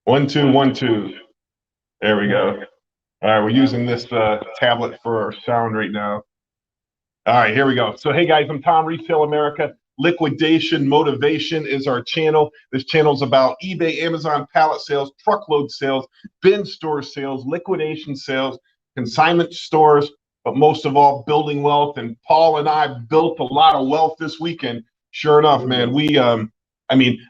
One, two, 1, 2. There we go. All right, we're using this tablet for our sound right now. All right, here we go. So, hey guys, I'm Tom, Resale America. Liquidation Motivation is our channel. This channel is about eBay, Amazon pallet sales, truckload sales, bin store sales, liquidation sales, consignment stores, but most of all, building wealth. And Paul and I built a lot of wealth this weekend. Sure enough, man,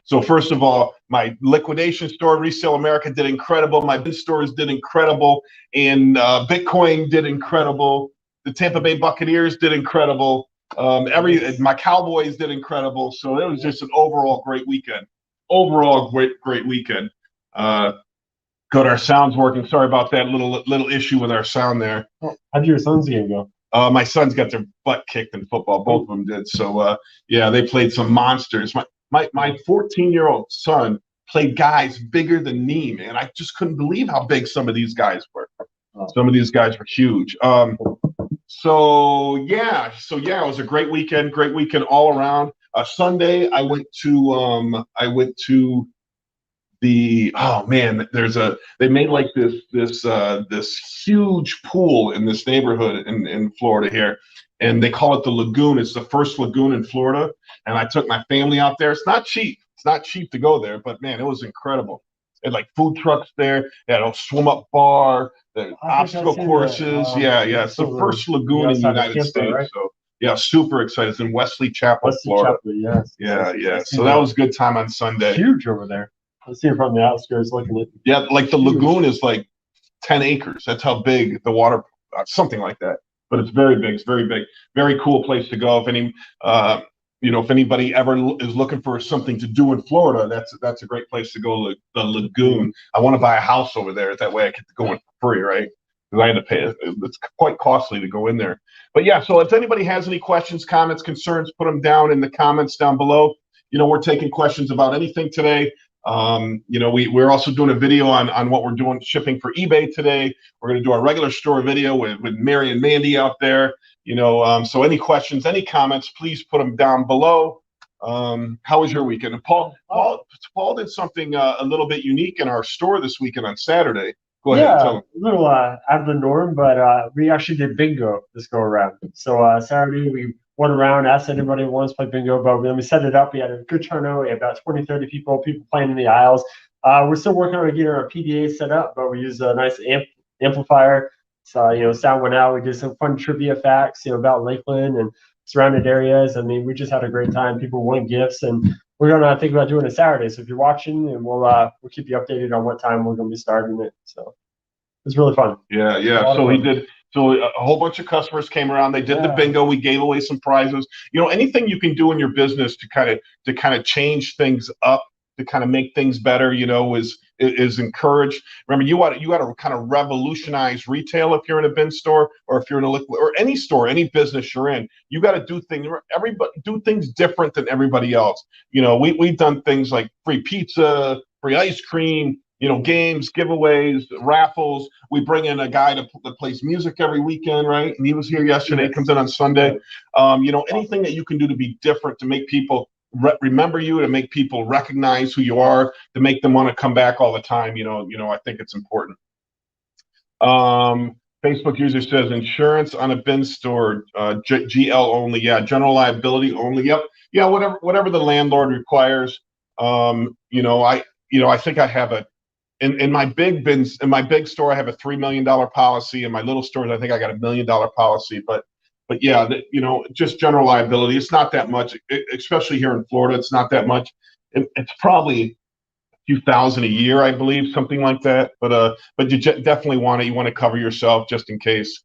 so first of all, my liquidation store, Resale America, did incredible. My bin stores did incredible, and Bitcoin did incredible. The Tampa Bay Buccaneers did incredible. My Cowboys did incredible. So it was just an overall great weekend. Overall great weekend. Good, our sound's working. Sorry about that little issue with our sound there. How did your son's game go? My sons got their butt kicked in football. Both of them did. So yeah, they played some monsters. My 14-year-old son played guys bigger than me, man. I just couldn't believe how big some of these guys were. Some of these guys were huge. So yeah, it was a great weekend all around. Sunday, I went to the they made like this huge pool in this neighborhood in Florida here, and they call it the lagoon. It's the first lagoon in Florida, and I took my family out there. It's not cheap to go there, but man, it was incredible. They had like food trucks there. They had a swim up bar, the obstacle courses. Yeah, it's the first lagoon in the United States. Right? So yeah, super excited. It's in Wesley Chapel, Florida. Yes. Yeah. So that was a good time on Sunday. It's huge over there. I see it from the outskirts looking at. Yeah, like the lagoon is like 10 acres. That's how big the water, something like that. But it's very big. It's very big. Very cool place to go. If anybody ever is looking for something to do in Florida, that's a great place to go. The lagoon. I want to buy a house over there. That way I get to go in for free, right? Because I had to pay. It's quite costly to go in there. But yeah, so if anybody has any questions, comments, concerns, put them down in the comments down below. We're taking questions about anything today. We're also doing a video on what we're doing shipping for eBay today. We're going to do our regular store video with Mary and Mandy out there. So any questions, any comments, please put them down below. How was your weekend? And Paul did something a little bit unique in our store this weekend on Saturday. Go ahead and tell them. A little out of the norm, but we actually did bingo this go around. So Saturday we went around, asked anybody who wants to play bingo, but then we set it up. We had a good turnout. We had about 20, 30 people playing in the aisles. We're still working on getting our PDA set up, but we used a nice amplifier. So, sound went out. We did some fun trivia facts, about Lakeland and surrounding areas. I mean, we just had a great time. People won gifts, and we're going to think about doing it Saturday. So if you're watching, and we'll keep you updated on what time we're going to be starting it. So it's really fun. Yeah. So he did. So a whole bunch of customers came around. They did the bingo. We gave away some prizes. Anything you can do in your business to kind of change things up, to kind of make things better, is encouraged. Remember, you got to kind of revolutionize retail if you're in a bin store, or if you're in a liquid or any store, any business you're in. You got to do things different than everybody else. We've done things like free pizza, free ice cream, games, giveaways, raffles. We bring in a guy that plays music every weekend, right? And he was here yesterday. Comes in on Sunday. Anything that you can do to be different, to make people remember you, to make people recognize who you are, to make them want to come back all the time. I think it's important. Facebook user says insurance on a bin store, GL only. Yeah, general liability only. Yep. Yeah, whatever the landlord requires. I think I have in my big bins, in my big store, I have a $3 million policy. In my little stores, I think I got $1 million policy. But yeah, just general liability. It's not that much, especially here in Florida. It's not that much. It's probably a few thousand a year, I believe, something like that. But you definitely want to cover yourself just in case.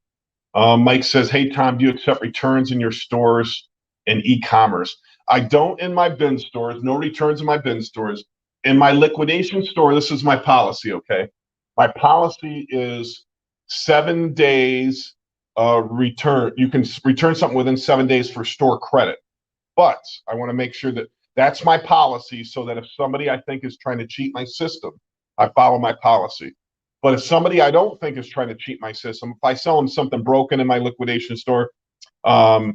Mike says, "Hey Tom, do you accept returns in your stores and e-commerce?" I don't in my bin stores. No returns in my bin stores. In my liquidation store, this is my policy. Okay, my policy is 7 days. Return. You can return something within 7 days for store credit, but I want to make sure that that's my policy, so that if somebody I think is trying to cheat my system, I follow my policy. But if somebody I don't think is trying to cheat my system, if I sell them something broken in my liquidation store, or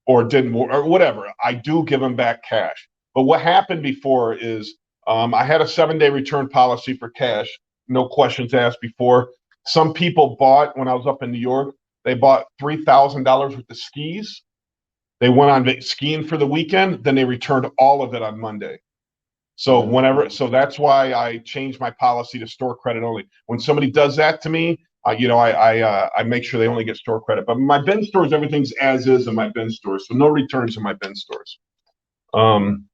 whatever, I do give them back cash. But what happened before is I had a 7-day return policy for cash, no questions asked before. Some people bought, when I was up in New York, they bought $3,000 worth of skis. They went on skiing for the weekend, then they returned all of it on Monday. So that's why I changed my policy to store credit only. When somebody does that to me, I make sure they only get store credit. But my bin stores, everything's as is in my bin stores, so no returns in my bin stores. On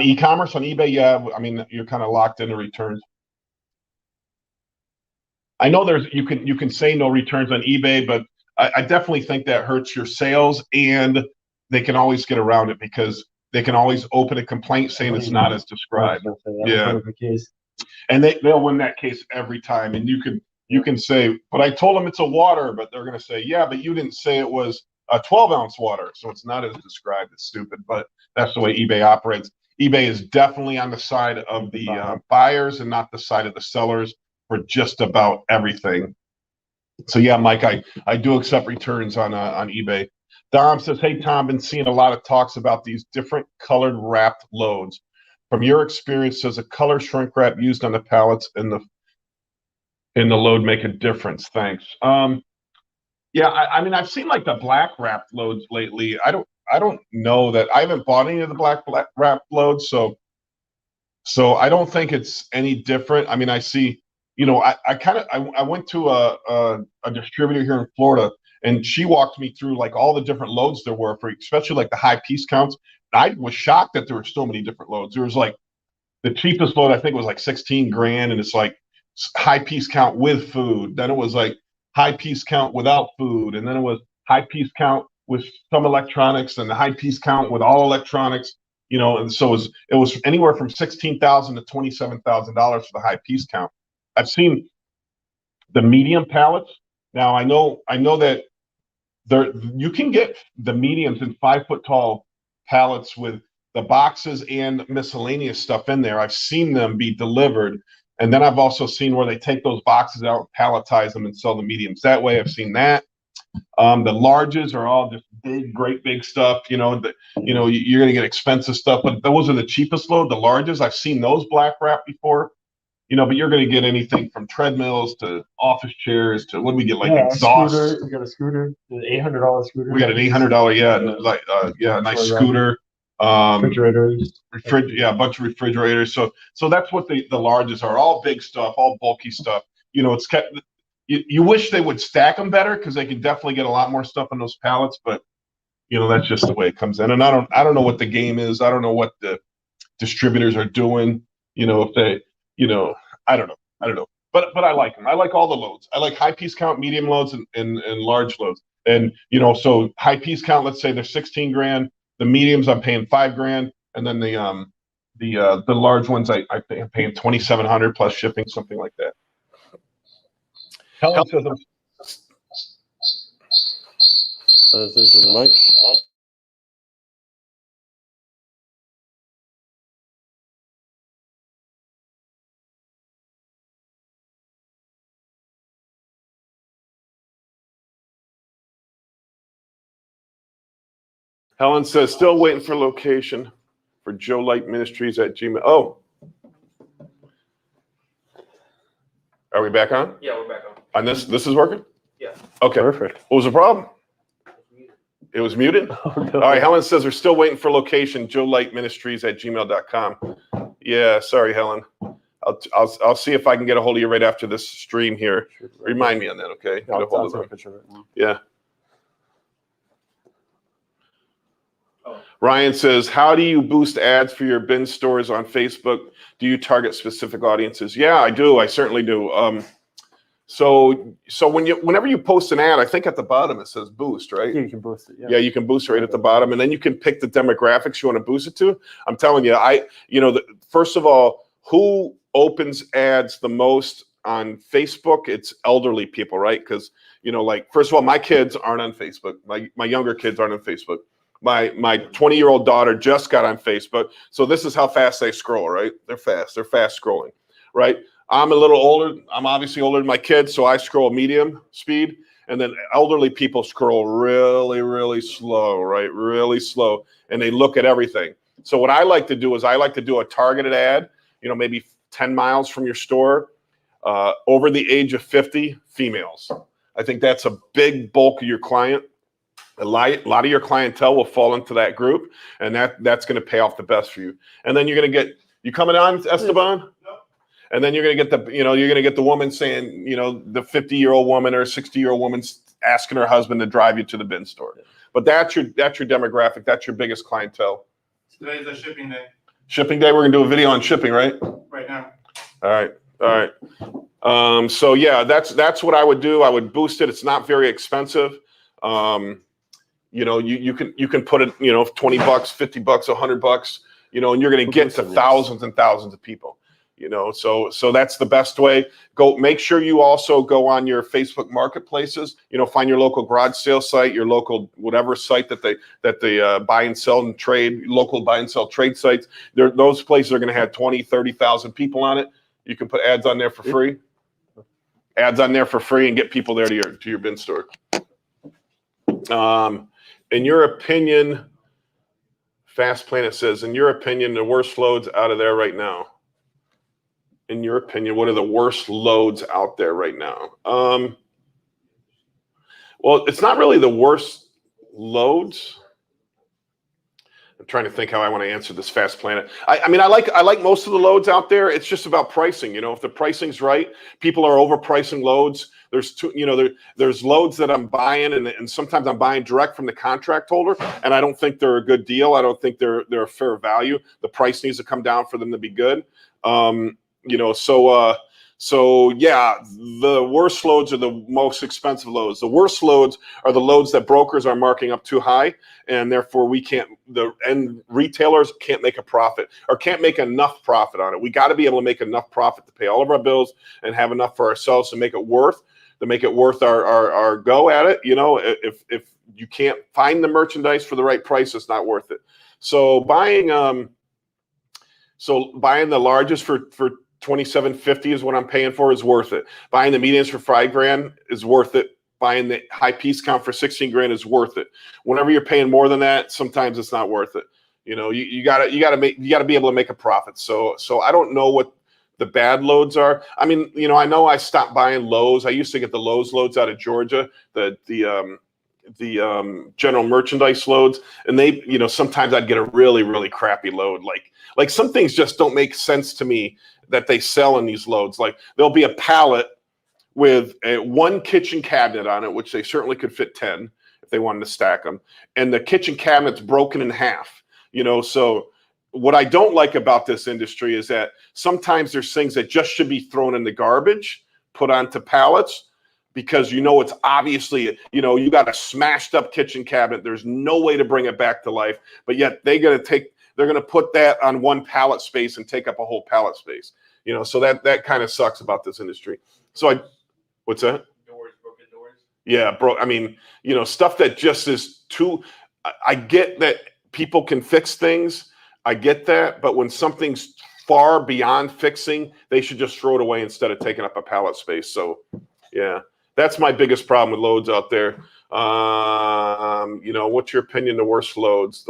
e-commerce, on eBay, yeah, I mean, you're kind of locked into returns. I know you can say no returns on eBay, but I definitely think that hurts your sales, and they can always get around it because they can always open a complaint saying it's not as described. Yeah, and they'll win that case every time. And you can say, but I told them it's a water, but they're going to say, yeah, but you didn't say it was a 12-ounce water, so it's not as described. It's stupid, but that's the way eBay operates. eBay is definitely on the side of the buyers and not the side of the sellers for just about everything. So yeah, Mike, I do accept returns on eBay. Dom says, hey Tom, been seeing a lot of talks about these different colored wrapped loads. From your experience, does a color shrink wrap used on the pallets in the load make a difference? Thanks. Yeah, I mean, I've seen like the black wrapped loads lately. I don't know that I haven't bought any of the black wrapped loads, so I don't think it's any different. I mean, I see, I went to a distributor here in Florida, and she walked me through like all the different loads there were for, especially like the high piece counts. I was shocked that there were so many different loads. There was like the cheapest load I think was like 16 grand, and it's like high piece count with food. Then it was like high piece count without food, and then it was high piece count with some electronics, and the high piece count with all electronics. And so it was anywhere from $16,000 to $27,000 for the high piece count. I've seen the medium pallets. Now I know that you can get the mediums in 5-foot tall pallets with the boxes and miscellaneous stuff in there. I've seen them be delivered, and then I've also seen where they take those boxes out, palletize them, and sell the mediums that way. I've seen that. The larges are all just great big stuff. You're going to get expensive stuff, but those are the cheapest load. The larges, I've seen those black wrap before. But you're going to get anything from treadmills to office chairs to what do we get, like exhaust. Scooter. We got a scooter, an $800 scooter. We got an $800, a nice scooter. Refrigerators. A bunch of refrigerators. So that's what the larges are. All big stuff, all bulky stuff. It's kept. You wish they would stack them better because they can definitely get a lot more stuff in those pallets, but that's just the way it comes in. And I don't know what the game is. I don't know what the distributors are doing. If they. I don't know. But I like them. I like all the loads. I like high piece count, medium loads, and large loads. And so high piece count, let's say they're 16 grand. The mediums I'm paying 5 grand, and then the large ones I'm paying 2,700 plus shipping, something like that. Helen says this is Mike. Helen says, still waiting for location for Joe Light Ministries at Gmail. Oh. Are we back on? Yeah, we're back on. And this is working? Yeah. Okay. Perfect. What was the problem? It was muted? Oh, no. All right, Helen says, we're still waiting for location, Joe Light Ministries at gmail.com. Yeah, sorry, Helen. I'll see if I can get a hold of you right after this stream here. Remind me on that, okay? Yeah, I'll take a picture of it now. Yeah. Ryan says, how do you boost ads for your bin stores on Facebook? Do you target specific audiences? Yeah, I do. I certainly do. So whenever you post an ad, I think at the bottom it says boost, right? Yeah, you can boost it. Yeah, you can boost it right at the bottom, and then you can pick the demographics you want to boost it to. I'm telling you, first of all, who opens ads the most on Facebook? It's elderly people, right? Because first of all, my kids aren't on Facebook. My younger kids aren't on Facebook. My 20-year-old daughter just got on Facebook. So this is how fast they scroll, right? They're fast scrolling, right? I'm a little older. I'm obviously older than my kids, so I scroll medium speed. And then elderly people scroll really, really slow, right? Really slow. And they look at everything. So what I like to do is I like to do a targeted ad maybe 10 miles from your store, over the age of 50, females. I think that's a big bulk of your client. A lot of your clientele will fall into that group, and that's going to pay off the best for you. And then you're going to get, you coming on, Esteban? And then you're going to get the woman saying, the 50-year-old woman or 60-year-old woman asking her husband to drive you to the bin store. But that's your demographic. That's your biggest clientele. Today's a shipping day. Shipping day. We're going to do a video on shipping, right? Right now. All right. So yeah, that's what I would do. I would boost it. It's not very expensive. You can put it, $20, $50, $100, and you're going to get to thousands and thousands of people. So that's the best way. Make sure you also go on your Facebook marketplaces, find your local garage sale site, your local whatever site that they buy and sell and trade, local buy and sell trade sites. Those places are going to have 20, 30,000 people on it. You can put ads on there for free. Ads on there for free and get people there to your bin store. In your opinion, Fast Planet says, in your opinion, the worst loads out of there right now. In your opinion, what are the worst loads out there right now? Well, it's not really the worst loads. I'm trying to think how I want to answer this, Fast Planet. I mean, I like most of the loads out there. It's just about pricing. If the pricing's right, people are overpricing loads. There's loads that I'm buying, and sometimes I'm buying direct from the contract holder, and I don't think they're a good deal. I don't think they're a fair value. The price needs to come down for them to be good. So yeah, the worst loads are the most expensive loads. The worst loads are the loads that brokers are marking up too high, and therefore the end retailers can't make a profit or can't make enough profit on it. We got to be able to make enough profit to pay all of our bills and have enough for ourselves to make it worth our go at it. If you can't find the merchandise for the right price, it's not worth it. So buying the largest for $2,750 is what I'm paying for is worth it. Buying the mediums for $5,000 is worth it. Buying the high piece count for $16,000 is worth it. Whenever you're paying more than that, sometimes it's not worth it. You gotta be able to make a profit. So I don't know what the bad loads are. I mean, I know I stopped buying Lowe's. I used to get the Lowe's loads out of Georgia, the general merchandise loads, and they, sometimes I'd get a really, really crappy load. Like some things just don't make sense to me that they sell in these loads. Like there'll be a pallet with one kitchen cabinet on it, which they certainly could fit 10 if they wanted to stack them. And the kitchen cabinet's broken in half, so what I don't like about this industry is that sometimes there's things that just should be thrown in the garbage, put onto pallets, because it's obviously, you got a smashed up kitchen cabinet. There's no way to bring it back to life, but yet they're going to put that on one pallet space and take up a whole pallet space. So that kind of sucks about this industry. So what's that? Broken doors. Yeah, bro. I mean, stuff that just is too. I get that people can fix things. I get that, but when something's far beyond fixing, they should just throw it away instead of taking up a pallet space. So, yeah, that's my biggest problem with loads out there. What's your opinion? The worst loads.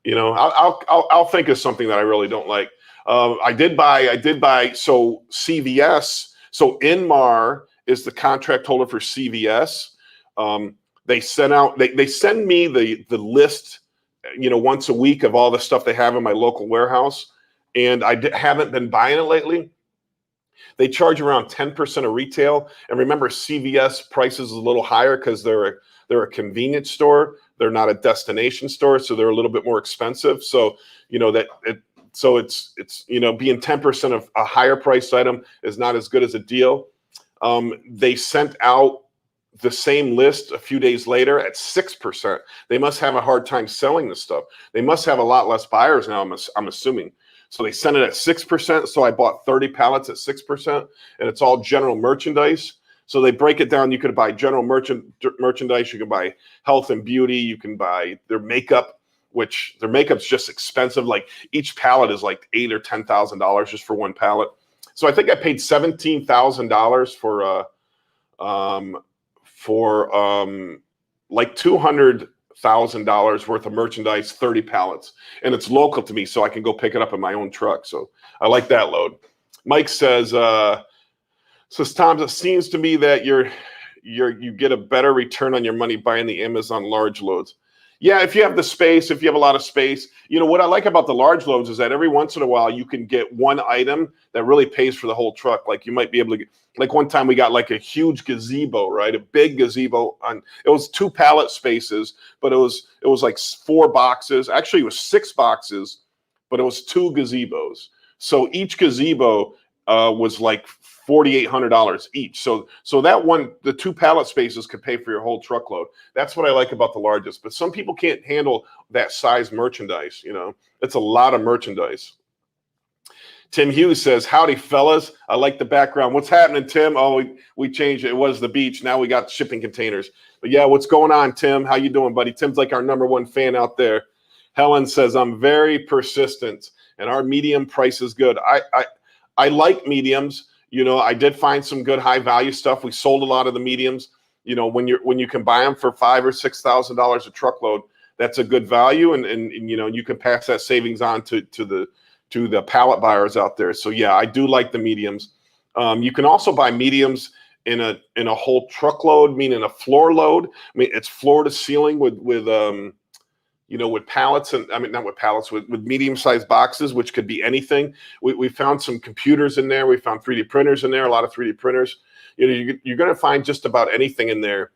I'll think of something that I really don't like. I did buy. So CVS. So Inmar is the contract holder for CVS. They send me the list, once a week of all the stuff they have in my local warehouse, and I haven't been buying it lately. They charge around 10% of retail, and remember, CVS prices is a little higher because they're a convenience store. They're not a destination store, so they're a little bit more expensive. So it's being 10% of a higher priced item is not as good as a deal. They sent out the same list a few days later at 6%. They must have a hard time selling this stuff. They must have a lot less buyers now, I'm assuming. So they sent it at 6%. So I bought 30 pallets at 6%, and it's all general merchandise. So they break it down. You could buy general merchandise. You can buy health and beauty. You can buy their makeup, which their makeup's just expensive. Like each pallet is like $8,000 or $10,000 just for one pallet. So I think I paid $17,000 for like 200 $1,000 worth of merchandise, 30 pallets, and it's local to me, so I can go pick it up in my own truck. So I like that load. Mike says, Tom, it seems to me that you get a better return on your money buying the Amazon large loads. Yeah, if you have the space, if you have a lot of space, what I like about the large loads is that every once in a while you can get one item that really pays for the whole truck. Like you might be able to get, like one time we got like a huge gazebo, right? A big gazebo it was 2 pallet spaces, but it was like 4 boxes. Actually, it was 6 boxes, but it was 2 gazebos. So each gazebo was like $4,800 each. So that one, the 2 pallet spaces could pay for your whole truckload. That's what I like about the largest. But some people can't handle that size merchandise. It's a lot of merchandise. Tim Hughes says, howdy, fellas. I like the background. What's happening, Tim? Oh, we changed it. It was the beach. Now we got shipping containers. But yeah, what's going on, Tim? How you doing, buddy? Tim's like our #1 fan out there. Helen says, I'm very persistent, and our medium price is good. I like mediums. I did find some good high value stuff. We sold a lot of the mediums. When you can buy them for $5,000 or $6,000 a truckload, that's a good value, and you can pass that savings on to the pallet buyers out there. So yeah, I do like the mediums. You can also buy mediums in a whole truckload, meaning a floor load. I mean, it's floor to ceiling with pallets, and not with pallets, with medium-sized boxes, which could be anything. We found some computers in there. We found 3D printers in there, a lot of 3D printers. You're going to find just about anything in there.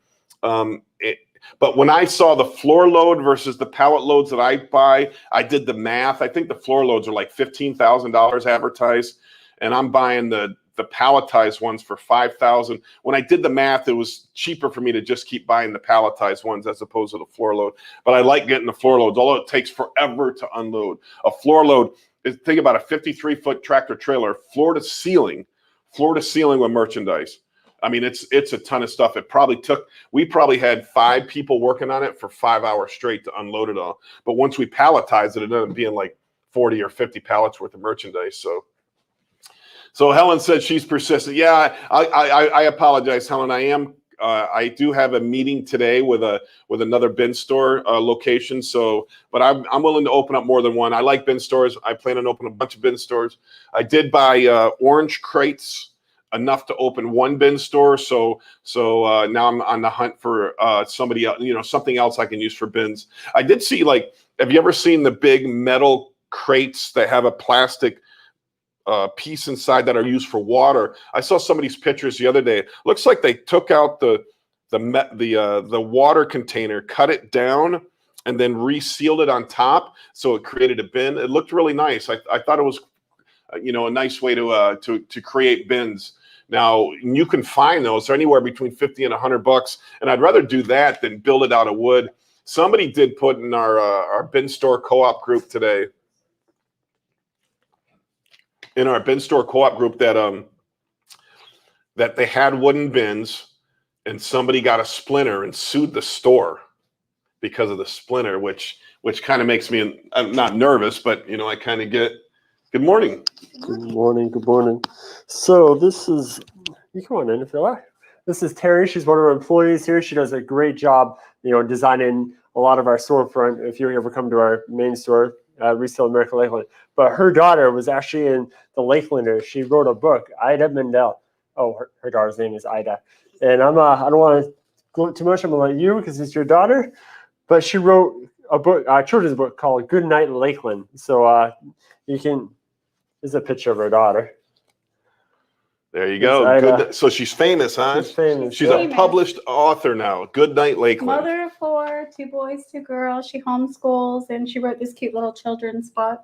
But when I saw the floor load versus the pallet loads that I buy, I did the math. I think the floor loads are like $15,000 advertised, and I'm buying the palletized ones for $5,000. When I did the math, it was cheaper for me to just keep buying the palletized ones as opposed to the floor load. But I like getting the floor loads, although it takes forever to unload. A floor load, think about a 53-foot tractor trailer, floor to ceiling with merchandise. I mean, it's a ton of stuff. We probably had 5 people working on it for 5 hours straight to unload it all. But once we palletized it, it ended up being like 40 or 50 pallets worth of merchandise. So Helen said she's persistent. Yeah, I apologize, Helen. I do have a meeting today with another bin store location. But I'm willing to open up more than one. I like bin stores. I plan on opening a bunch of bin stores. I did buy orange crates, enough to open 1 bin store. So now I'm on the hunt for somebody else, something else I can use for bins. I did see, have you ever seen the big metal crates that have a plastic piece inside that are used for water? I saw somebody's pictures the other day. Looks like they took out the water container, cut it down, and then resealed it on top, so it created a bin. It looked really nice. I thought it was a nice way to create bins. Now you can find those. They're anywhere between $50 and $100, and I'd rather do that than build it out of wood. Somebody did put in our bin store co-op group today. In our bin store co-op group that they had wooden bins, and somebody got a splinter and sued the store because of the splinter, which kind of makes me, I'm not nervous, but I kind of get. Good morning. Good morning. Good morning. So you come on in if you like. This is Terry. She's one of our employees here. She does a great job, designing a lot of our storefront. If you ever come to our main store, Resale America Lakeland. But her daughter was actually in the Lakelanders. She wrote a book, Ida Mendel. Oh, her daughter's name is Ida. And I don't want to go too much. I'm going to let you because it's your daughter. But she wrote a book, a children's book called Good Night Lakeland. So there's a picture of her daughter. There you go. Good. So she's famous, huh? She's famous. She's a published author now. Good Night Lakeland. Mother of 4, 2 boys, 2 girls. She homeschools, and she wrote this cute little children's book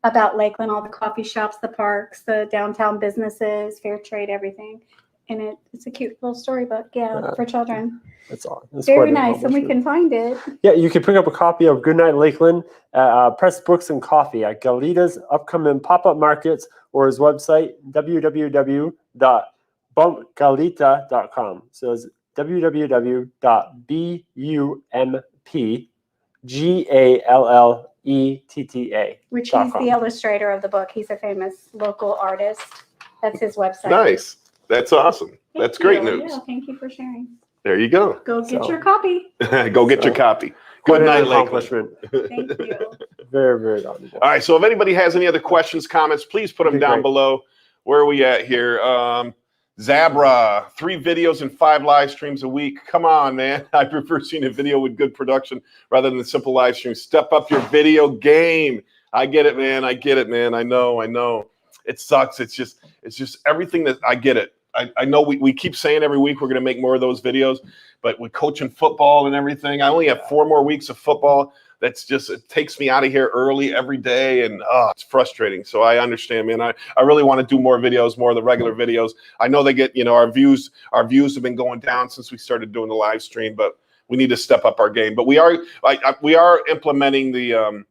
about Lakeland, all the coffee shops, the parks, the downtown businesses, fair trade, everything. And it's a cute little storybook, for children. That's all. That's very nice, and we can find it. Yeah, you can pick up a copy of Goodnight Lakeland at Press Books and Coffee at Galita's upcoming pop-up markets or his website, www.bumpgalita.com. So it's www.bumpgalletta. Which he's the illustrator of the book. He's a famous local artist. That's his website. Nice. That's awesome. That's great news. Yeah, thank you for sharing. There you go. Go get your copy. Go get your copy. Quite an night, Lakeland. accomplishment. Thank you. Very, very valuable. All right, so if anybody has any other questions, comments, please put them Okay, down great. below. Where are we at here? Zabra, 3 videos and 5 live streams a week. Come on, man. I prefer seeing a video with good production rather than a simple live stream. Step up your video game. I get it, man. I get it, man. I know. It sucks. It's just everything that I get it. I know we keep saying every week we're going to make more of those videos, but with coaching football and everything, I only have 4 more weeks of football. That's just, it takes me out of here early every day, and it's frustrating. So I understand, man. I really want to do more videos, more of the regular videos. I know they get, our views have been going down since we started doing the live stream, but we need to step up our game. But we are implementing the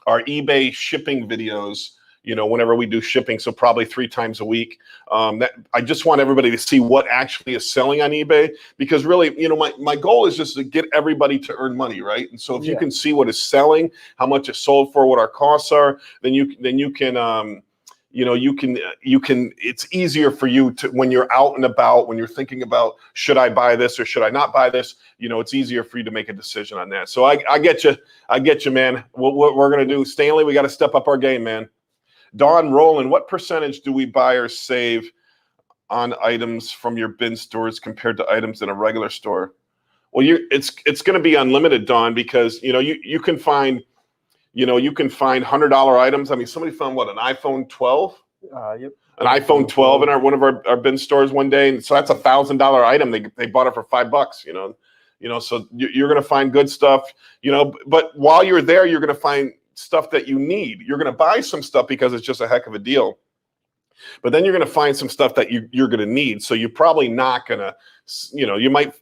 our eBay shipping videos, whenever we do shipping, so probably 3 times a week. I just want everybody to see what actually is selling on eBay, because really, my goal is just to get everybody to earn money, right? And so if you can see what is selling, how much it's sold for, what our costs are, then you can it's easier for you to, when you're out and about, when you're thinking about, should I buy this or should I not buy this? It's easier for you to make a decision on that. So I get you, man. What we're going to do, Stanley, we got to step up our game, man. Don Rowland, what percentage do we buy or save on items from your bin stores compared to items in a regular store? Well, it's going to be unlimited, Don, because you can find $100 items. I mean, somebody found an iPhone 12. Yep. An iPhone 12 in one of our bin stores one day, and so that's $1,000 item. They bought it for $5. So you're going to find good stuff. But while you're there, you're going to find stuff that you need. You're going to buy some stuff because it's just a heck of a deal, but then you're going to find some stuff that you're going to need. So you're probably not going to, you might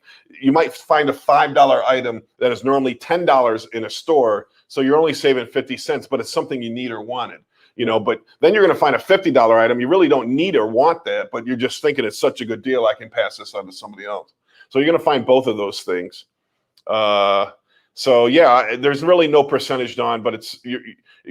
find a $5 item that is normally $10 in a store. So you're only saving 50 cents, but it's something you need or wanted, but then you're going to find a $50 item. You really don't need or want that, but you're just thinking it's such a good deal, I can pass this on to somebody else. So you're going to find both of those things. So yeah, there's really no percentage, Don, but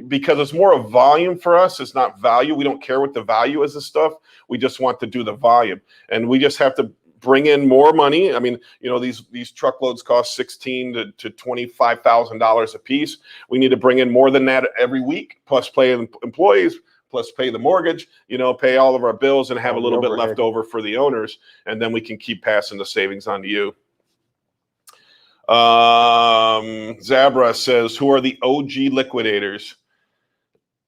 because it's more of volume for us. It's not value. We don't care what the value is of stuff. We just want to do the volume, and we just have to bring in more money. I mean, these truckloads cost $16,000 to $25,000 a piece. We need to bring in more than that every week, plus pay employees, plus pay the mortgage, pay all of our bills, and have a little bit left over for the owners, and then we can keep passing the savings on to you. Zabra says, who are the OG liquidators?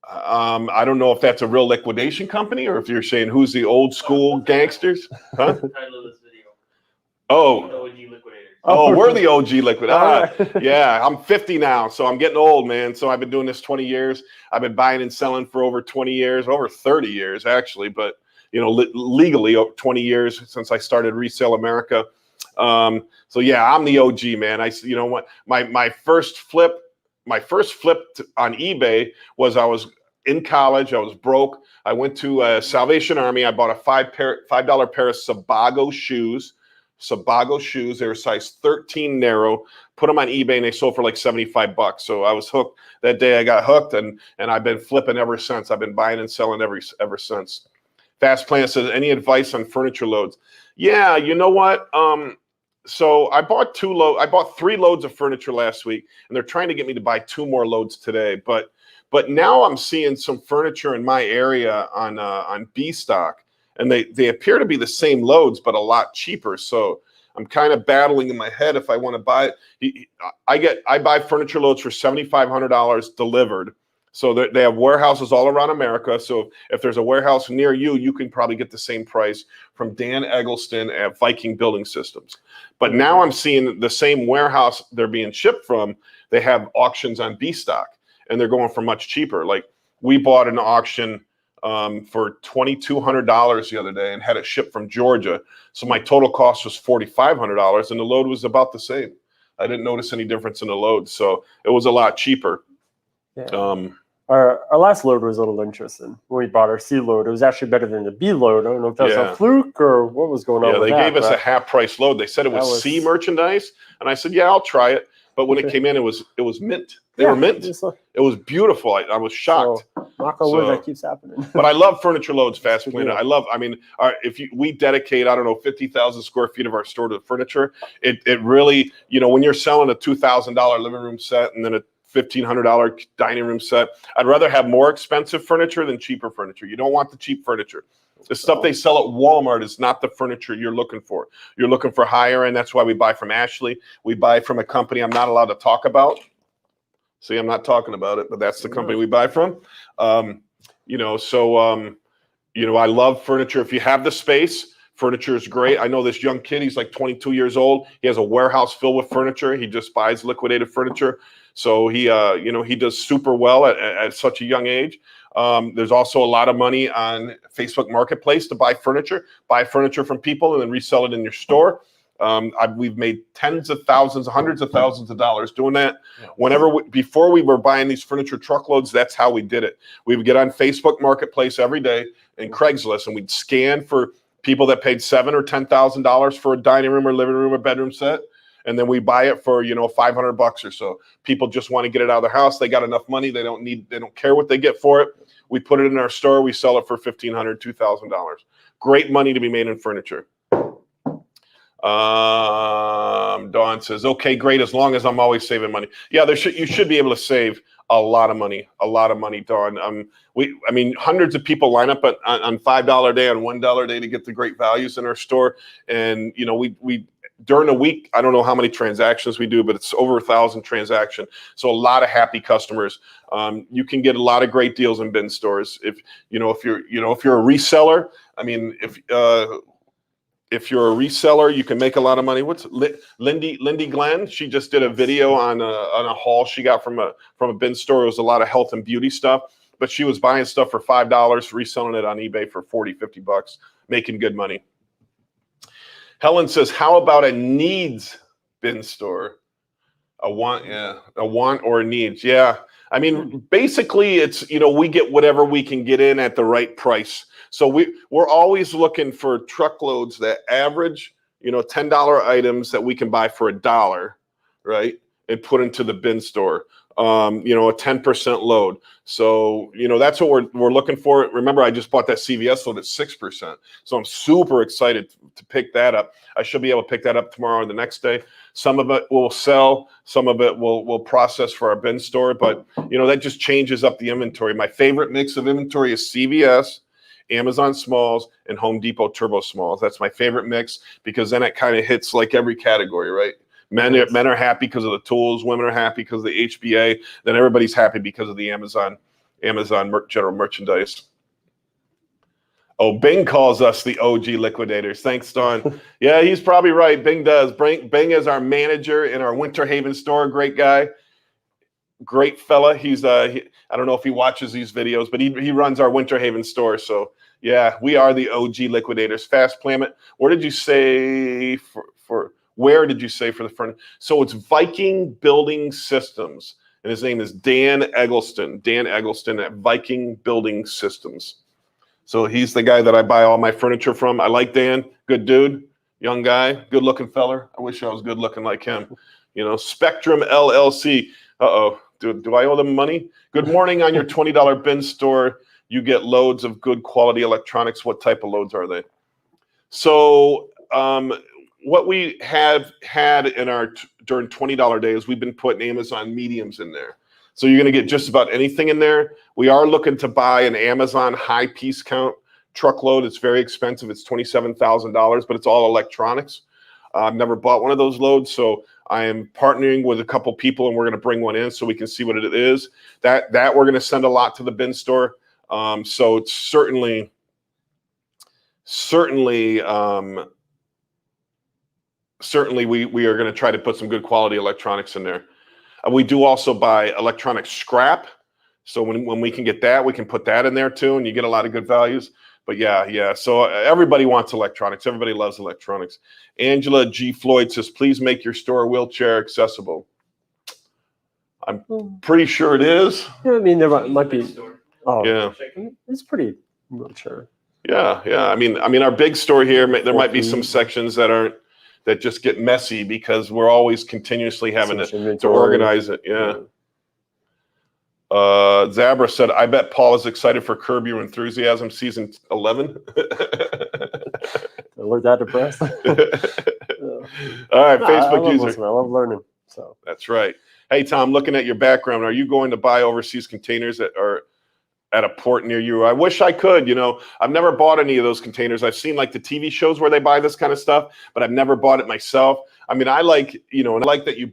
I don't know if that's a real liquidation company or if you're saying who's the old school gangsters. Huh? Title of this video. Oh, The OG liquidators. oh, we're the OG liquidators. Right. Yeah, I'm 50 now, so I'm getting old, man. So I've been doing this 20 years. I've been buying and selling for over 20 years, over 30 years actually, but legally 20 years since I started Resale America. So yeah, I'm the OG, man. My first flip on eBay was, I was in college. I was broke. I went to Salvation Army. I bought a $5 pair of Sebago shoes. They were size 13 narrow. Put them on eBay and they sold for like $75. So I was hooked that day. I got hooked, and I've been flipping ever since. I've been buying and selling ever since. Fast Plan says, any advice on furniture loads? Yeah, you know what? So I bought 3 loads of furniture last week, and they're trying to get me to buy 2 more loads today. But now I'm seeing some furniture in my area on B stock, and they appear to be the same loads, but a lot cheaper. So I'm kind of battling in my head if I want to buy it. I buy furniture loads for $7,500 delivered. So they have warehouses all around America. So if there's a warehouse near you, you can probably get the same price from Dan Eggleston at Viking Building Systems. But now I'm seeing the same warehouse they're being shipped from. They have auctions on B stock, and they're going for much cheaper. Like, we bought an auction for $2,200 the other day and had it shipped from Georgia. So my total cost was $4,500, and the load was about the same. I didn't notice any difference in the load, so it was a lot cheaper. Yeah. Our last load was a little interesting. When we bought our C load, it was actually better than the B load. I don't know if that was a fluke or what was going on. Yeah, they gave us a half price load. They said it was C merchandise, and I said, yeah, I'll try it. But when it came in, it was mint. They were mint. It was beautiful. I was shocked. So Knock on wood, that keeps happening. But I love Furniture Loads Fast Good Planet. deal. I love. I mean, we dedicate, I don't know, 50,000 square feet of our store to furniture. It really, you know, when you're selling a $2,000 living room set and then a $1,500 dining room set, I'd rather have more expensive furniture than cheaper furniture. You don't want the cheap furniture. The stuff they sell at Walmart is not the furniture you're looking for. You're looking for higher end. That's why we buy from Ashley. We buy from a company I'm not allowed to talk about. See, I'm not talking about it, but that's the company we buy from. You know, so, you know, I love furniture. If you have the space, furniture is great. I know this young kid, he's like 22 years old. He has a warehouse filled with furniture. He just buys liquidated furniture. So he, you know, he does super well at such a young age. There's also a lot of money on Facebook Marketplace to buy furniture from people and then resell it in your store. We've made tens of thousands, hundreds of thousands of dollars doing that. Before we were buying these furniture truckloads, that's how we did it. We would get on Facebook Marketplace every day and Craigslist, and we'd scan for people that paid $7,000 or $10,000 for a dining room or living room or bedroom set. And then we buy it for, you know, $500 or so. People just want to get it out of their house. They got enough money. They don't care what they get for it. We put it in our store. We sell it for $1,500, $2,000. Great money to be made in furniture. Dawn says, okay, great. As long as I'm always saving money. Yeah, you should be able to save a lot of money, Dawn. I mean, hundreds of people line up on $5 day, on $1 day to get the great values in our store. And, you know, we during a week, I don't know how many transactions we do, but it's over 1,000 transactions. So a lot of happy customers. You can get a lot of great deals in bin stores. If you're a reseller, I mean, if you're a reseller, you can make a lot of money. What's Lindy Glenn? She just did a video on a haul she got from a bin store. It was a lot of health and beauty stuff, but she was buying stuff for $5, reselling it on eBay for $40, $50, making good money. Helen says, how about a needs bin store? A want or a needs. Yeah. I mean, basically it's, you know, we get whatever we can get in at the right price. So we're always looking for truckloads that average, you know, $10 items that we can buy for $1, right? And put into the bin store. You know, a 10% load. So, you know, that's what we're looking for. Remember, I just bought that CVS load at 6%. So I'm super excited to pick that up. I should be able to pick that up tomorrow or the next day. Some of it will sell, some of it we'll process for our bin store, but you know, that just changes up the inventory. My favorite mix of inventory is CVS, Amazon Smalls, and Home Depot Turbo Smalls. That's my favorite mix because then it kind of hits like every category, right? Men are happy because of the tools. Women are happy because of the HBA. Then everybody's happy because of the Amazon general merchandise. Oh, Bing calls us the OG liquidators. Thanks, Don. Yeah, he's probably right. Bing does. Bing is our manager in our Winter Haven store. Great guy. Great fella. He's I don't know if he watches these videos, but he runs our Winter Haven store. So yeah, we are the OG liquidators. Fast Planet. Where did you say where did you say for the front? So it's Viking Building Systems, and his name is Dan Eggleston. Dan Eggleston at Viking Building Systems. So he's the guy that I buy all my furniture from. I like Dan, good dude, young guy, good looking feller. I wish I was good looking like him. You know, Spectrum LLC. Uh-oh, do I owe them money? Good morning. On your $20 bin store, you get loads of good quality electronics. What type of loads are they? So what we have had in our during $20 days, we've been putting Amazon mediums in there. So you're going to get just about anything in there. We are looking to buy an Amazon high piece count truckload. It's very expensive. It's $27,000, but it's all electronics. I've never bought one of those loads, so I am partnering with a couple people, and we're going to bring one in so we can see what it is. That we're going to send a lot to the bin store. So it's certainly we are going to try to put some good quality electronics in there. We do also buy electronic scrap. So when we can get that, we can put that in there too, and you get a lot of good values. But yeah. So everybody wants electronics. Everybody loves electronics. Angela G. Floyd says, please make your store wheelchair accessible. I'm pretty sure it is. Yeah, I mean, there might be. Oh, yeah. It's pretty wheelchair. Yeah. I mean, our big store here, there might be some sections that just get messy because we're always continuously having to organize it. Yeah. Zabra said, I bet Paul is excited for Curb Your Enthusiasm season 11. We're that depressed. All right, Facebook I love user. listening. I love learning. So That's right. Hey, Tom, looking at your background, are you going to buy overseas containers that are at a port near you? I wish I could. I've never bought any of those containers. I've seen like the TV shows where they buy this kind of stuff, but I've never bought it myself. I mean, I like that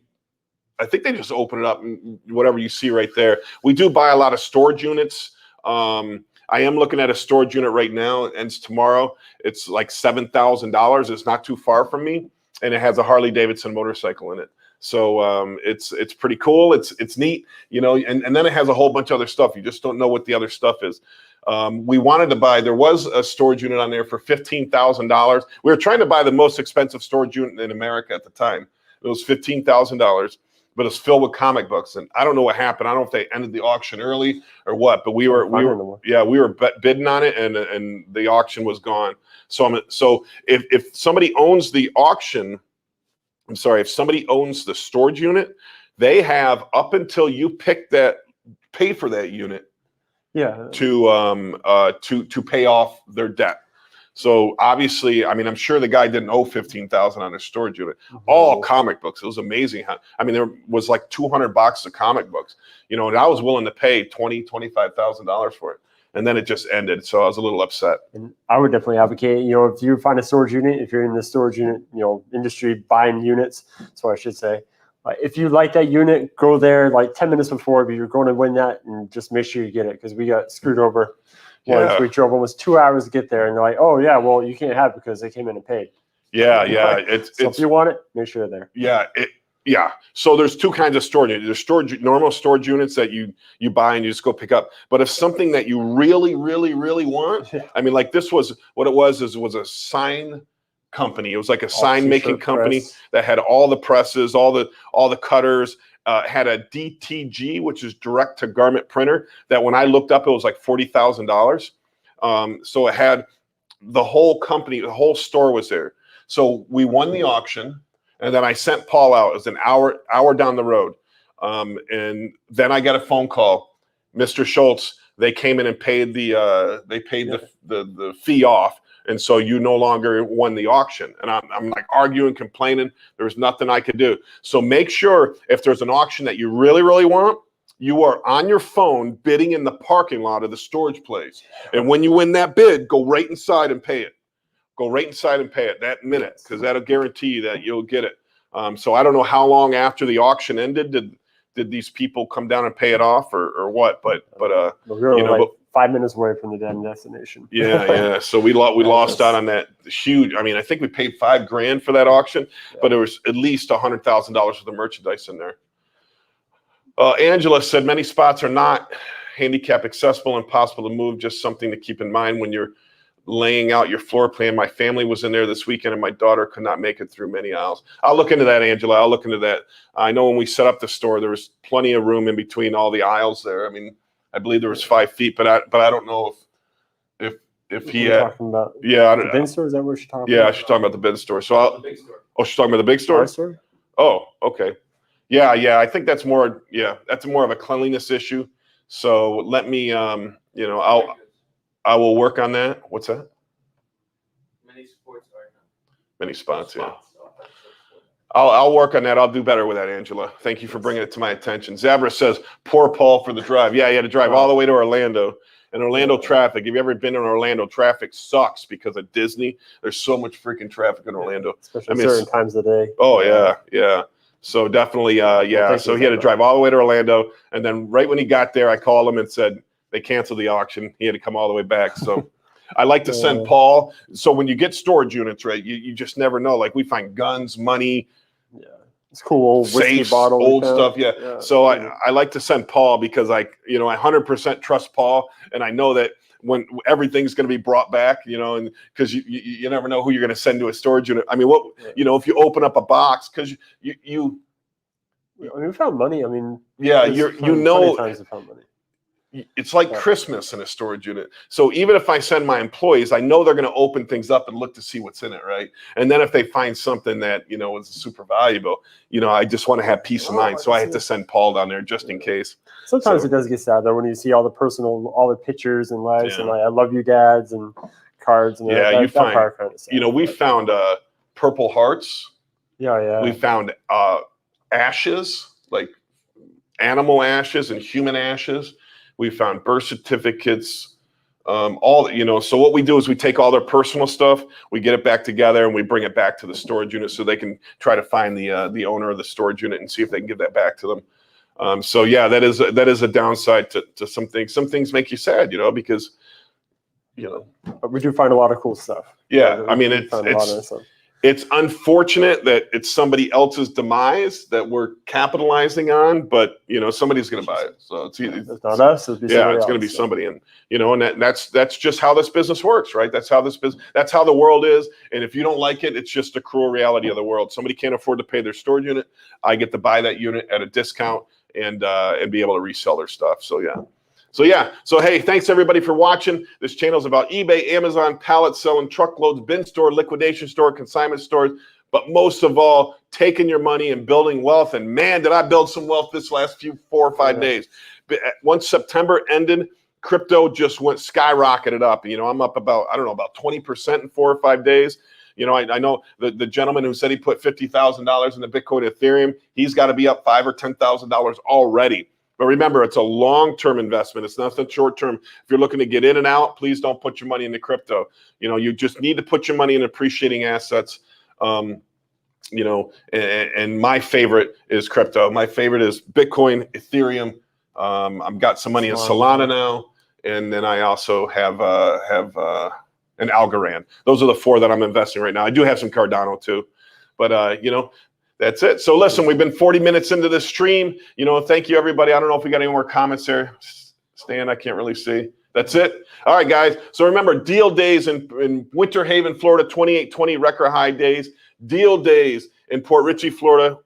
I think they just open it up and whatever you see right there. We do buy a lot of storage units. I am looking at a storage unit right now, and it's tomorrow. It's like $7,000. It's not too far from me, and it has a Harley Davidson motorcycle in it. So it's pretty cool. It's neat, and then it has a whole bunch of other stuff. You just don't know what the other stuff is. We wanted to buy, there was a storage unit on there for $15,000. We were trying to buy the most expensive storage unit in America at the time. It was $15,000, but it's filled with comic books. And I don't know what happened. I don't know if they ended the auction early or what, but we were bidding on it, and the auction was gone. So if somebody owns the auction, if somebody owns the storage unit, they have up until you pay for that unit to pay off their debt. So obviously, I mean, I'm sure the guy didn't owe $15,000 on his storage unit. All comic books. It was amazing. There was like 200 boxes of comic books, and I was willing to pay $25,000 for it. And then it just ended. So I was a little upset. And I would definitely advocate, if you find a storage unit, if you're in the storage unit, industry buying units, that's what I should say. If you like that unit, go there like 10 minutes before, but you're going to win that, and just make sure you get it, because we got screwed over. Once we drove almost 2 hours to get there, and they're like, "Oh yeah, well you can't have it because they came in and paid." Yeah. If you want it, make sure they're there. Yeah. So there's two kinds of storage. There's normal storage units that you buy and you just go pick up. But if something that you really, really, really want, I mean, like this was what it was a sign company. It was like a sign making company that had all the presses, all the cutters, had a DTG, which is direct to garment printer, that when I looked up, it was like $40,000. So it had the whole company, the whole store was there. So we won the auction. And then I sent Paul out. It was an hour down the road. And then I got a phone call. Mr. Schultz, they came in and paid the fee off. And so you no longer won the auction. And I'm like arguing, complaining. There was nothing I could do. So make sure if there's an auction that you really, really want, you are on your phone bidding in the parking lot of the storage place. And when you win that bid, go right inside and pay it. Go right inside and pay it that minute, because that'll guarantee you that you'll get it. So I don't know how long after the auction ended did these people come down and pay it off or what, but we're 5 minutes away from the damn destination. Yeah. So we lost out on that huge. I mean, I think we paid $5,000 for that auction, but there was at least $100,000 worth of merchandise in there. Angela said many spots are not handicap accessible and possible to move. Just something to keep in mind when you're laying out your floor plan. My family was in there this weekend, and my daughter could not make it through many aisles. I'll look into that, Angela. I'll look into that. I know when we set up the store, there was plenty of room in between all the aisles there. I mean, I believe there was 5 feet, but I don't know if he had. Talking about the bin store. Is that what she's talking about? Yeah, she's talking about the bin store. So she's talking about the big store. Store? Oh, okay. Yeah. I think that's more. Yeah, that's more of a cleanliness issue. So let me. I will work on that. What's that? Many spots, yeah. I'll work on that. I'll do better with that, Angela. Thank you for bringing it to my attention. Zabra says, poor Paul for the drive. Yeah, he had to drive all the way to Orlando. And Orlando traffic, if you've ever been in Orlando, traffic sucks because of Disney. There's so much freaking traffic in Orlando. Especially certain times of the day. Oh, yeah. So definitely, So he had to drive all the way to Orlando. And then right when he got there, I called him and said, they canceled the auction. He had to come all the way back. So I like to send Paul. So when you get storage units, right, you just never know. Like we find guns, money. Yeah. It's cool. Old whiskey safes, bottle. Old stuff. Yeah. So I like to send Paul because I 100% trust Paul. And I know that when everything's going to be brought back, and because you never know who you're going to send to a storage unit. I mean, if you open up a box, because we found money. I mean, yeah, times we found money. it's like Christmas in a storage unit. So even if I send my employees, I know they're going to open things up and look to see what's in it, right? And then if they find something that, you know, is super valuable, you know, I just want to have peace of mind. So I had to send Paul down there just in case. Sometimes it does get sad though when you see all the pictures and likes and like, I love you dads and cards and you find, part kind of sad. you know, we found Purple Hearts. Yeah. We found ashes, like animal ashes and human ashes. We found birth certificates, all, you know, so what we do is we take all their personal stuff, we get it back together and we bring it back to the storage unit so they can try to find the owner of the storage unit and see if they can give that back to them. So yeah, that is a downside to some things. Some things make you sad, you know, because, you know. But we do find a lot of cool stuff. Yeah, I mean, it's unfortunate that it's somebody else's demise that we're capitalizing on, but you know somebody's going to buy it. So it's not us. It's going to be somebody, and you know, and that's just how this business works, right? That's how that's how the world is. And if you don't like it, it's just a cruel reality of the world. Somebody can't afford to pay their storage unit. I get to buy that unit at a discount and be able to resell their stuff. So yeah. So hey, thanks everybody for watching. This channel is about eBay, Amazon, pallet selling, truckloads, bin store, liquidation store, consignment stores, but most of all, taking your money and building wealth. And man, did I build some wealth this last 4 or 5 days. Once September ended, crypto just went skyrocketed up. You know, I'm up about 20% in 4 or 5 days. You know, I know the gentleman who said he put $50,000 in the Bitcoin Ethereum, he's got to be up $5,000 or $10,000 already. But remember, it's a long-term investment. It's not a short-term. If you're looking to get in and out, please don't put your money into crypto. You know, you just need to put your money in appreciating assets. You know, and my favorite is crypto. My favorite is Bitcoin, Ethereum. I've got some money in Solana now, and then I also have an Algorand. Those are the 4 that I'm investing right now. I do have some Cardano too, but you know. That's it. So listen, we've been 40 minutes into this stream. You know, thank you, everybody. I don't know if we got any more comments there. Stan, I can't really see. That's it. All right, guys. So remember, deal days in Winter Haven, Florida, 2820 record high days. Deal days in Port Richey, Florida.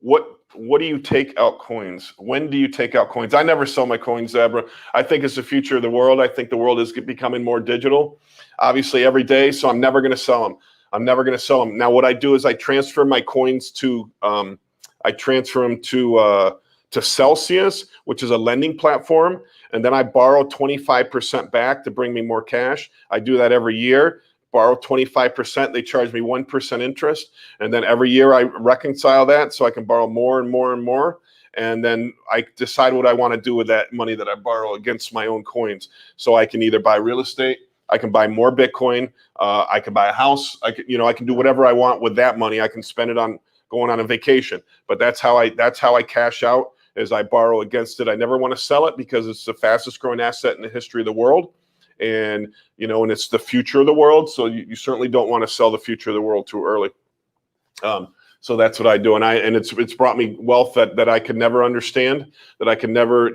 What do you take out coins? When do you take out coins? I never sell my coins, Zebra. I think it's the future of the world. I think the world is becoming more digital, obviously, every day. So I'm never going to sell them. Now, what I do is I transfer my coins to Celsius, which is a lending platform, and then I borrow 25% back to bring me more cash. I do that every year. Borrow 25%. They charge me 1% interest, and then every year I reconcile that so I can borrow more and more and more. And then I decide what I want to do with that money that I borrow against my own coins. So I can either buy real estate. I can buy more Bitcoin. I can buy a house. I can do whatever I want with that money. I can spend it on going on a vacation. But that's how I cash out, is I borrow against it. I never want to sell it because it's the fastest growing asset in the history of the world. And, you know, and it's the future of the world. So you certainly don't want to sell the future of the world too early. So that's what I do. And it's brought me wealth that I could never understand, that I could never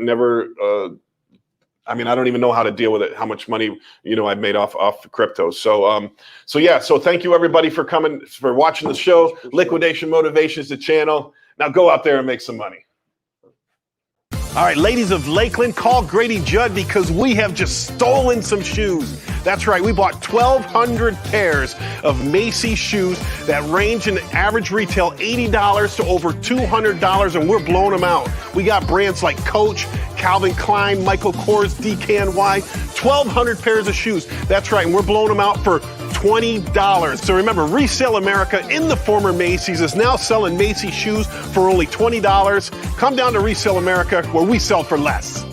I mean, I don't even know how to deal with it, how much money, you know, I've made off crypto. So thank you everybody for watching the show. Liquidation Motivation is the channel. Now go out there and make some money. All right, ladies of Lakeland, call Grady Judd because we have just stolen some shoes. That's right, we bought 1,200 pairs of Macy's shoes that range in average retail $80 to over $200, and we're blowing them out. We got brands like Coach, Calvin Klein, Michael Kors, DKNY, 1,200 pairs of shoes. That's right, and we're blowing them out for $20. So remember, Resale America in the former Macy's is now selling Macy's shoes for only $20. Come down to Resale America where we sell for less.